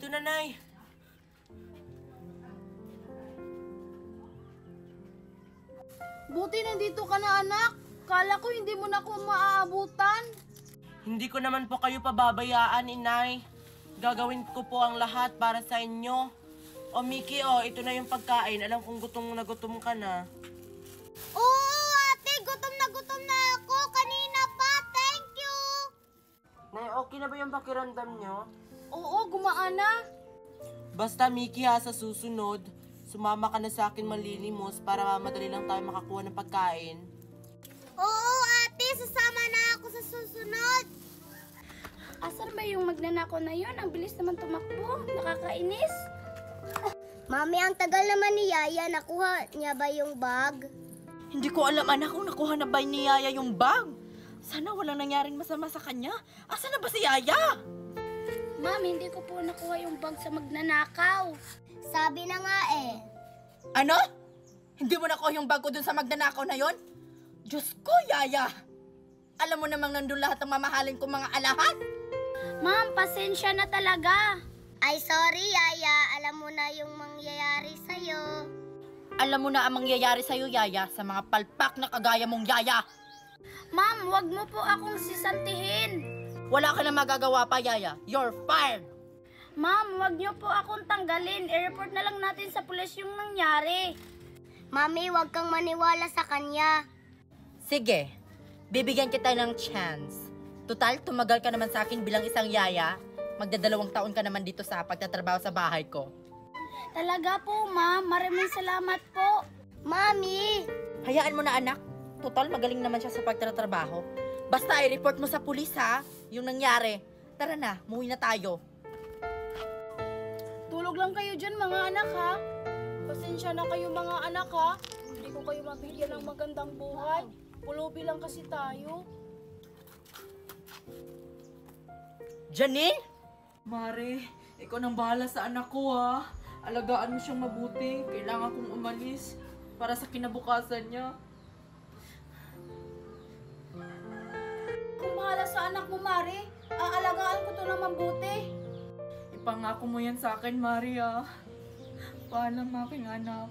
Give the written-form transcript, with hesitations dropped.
Ito na, Nay. Buti nandito ka na, anak. Kala ko hindi mo na ako maaabutan. Hindi ko naman po kayo pababayaan, Inay. Gagawin ko po ang lahat para sa inyo. O, Miki, ito na yung pagkain. Alam kong gutom na gutom ka na. Oo, ate, gutom na ako. Kanina pa, thank you. Nay, okay na ba yung pakiramdam nyo? Oo, gumaan na. Basta, Miki, sa susunod, sumama ka na sa akin malilimos para madali lang tayo makakuha ng pagkain. Oo, ate, sasama na ako sa susunod. Asan ba yung magnanakaw na yun? Ang bilis naman tumakbo. Nakakainis. Mami, ang tagal naman ni Yaya. Nakuha niya ba yung bag? Hindi ko alam, anak, kung nakuha na ba ni Yaya yung bag. Sana walang nangyaring masama sa kanya. Asan na ba si Yaya? Ma'am, hindi ko po nakuha yung bag sa magnanakaw. Sabi na nga eh. Ano? Hindi mo nakuha yung bag ko dun sa magnanakaw na yon? Diyos ko, Yaya! Alam mo namang nandun lahat ng mamahalin kong mga alahas? Ma'am, pasensya na talaga. Ay, sorry, Yaya. Alam mo na yung mangyayari sa'yo. Alam mo na ang mangyayari sa'yo, Yaya, sa mga palpak na kagaya mong Yaya. Ma'am, wag mo po akong sisantihin. Wala ka na magagawa pa, Yaya. You're fired! Ma'am, wag niyo po akong tanggalin. I-report na lang natin sa pulis yung nangyari. Mami, huwag kang maniwala sa kanya. Sige, bibigyan kita ng chance. Total, tumagal ka naman sa akin bilang isang Yaya. Magdadalawang taon ka naman dito sa pagtatrabaho sa bahay ko. Talaga po, ma'am. Maraming salamat po. Mami! Hayaan mo na, anak. Total, magaling naman siya sa pagtatrabaho. Basta i-report mo sa pulis, ha? Yung nangyari. Tara na, muwi na tayo. Tulog lang kayo dyan, mga anak, ha? Pasensya na kayo, mga anak, ha? Hindi ko kayo mabigyan ng magandang buhay. Pulubi lang kasi tayo. Janine? Mare, ikaw nang bahala sa anak ko, ha. Alagaan mo siyang mabuti. Kailangan kong umalis para sa kinabukasan niya. Kung bahala sa anak mo, Mari, aalagaan ko to ng mabuti. Ipangako mo yan sa akin, Mare, ha. Paalam, aking anak.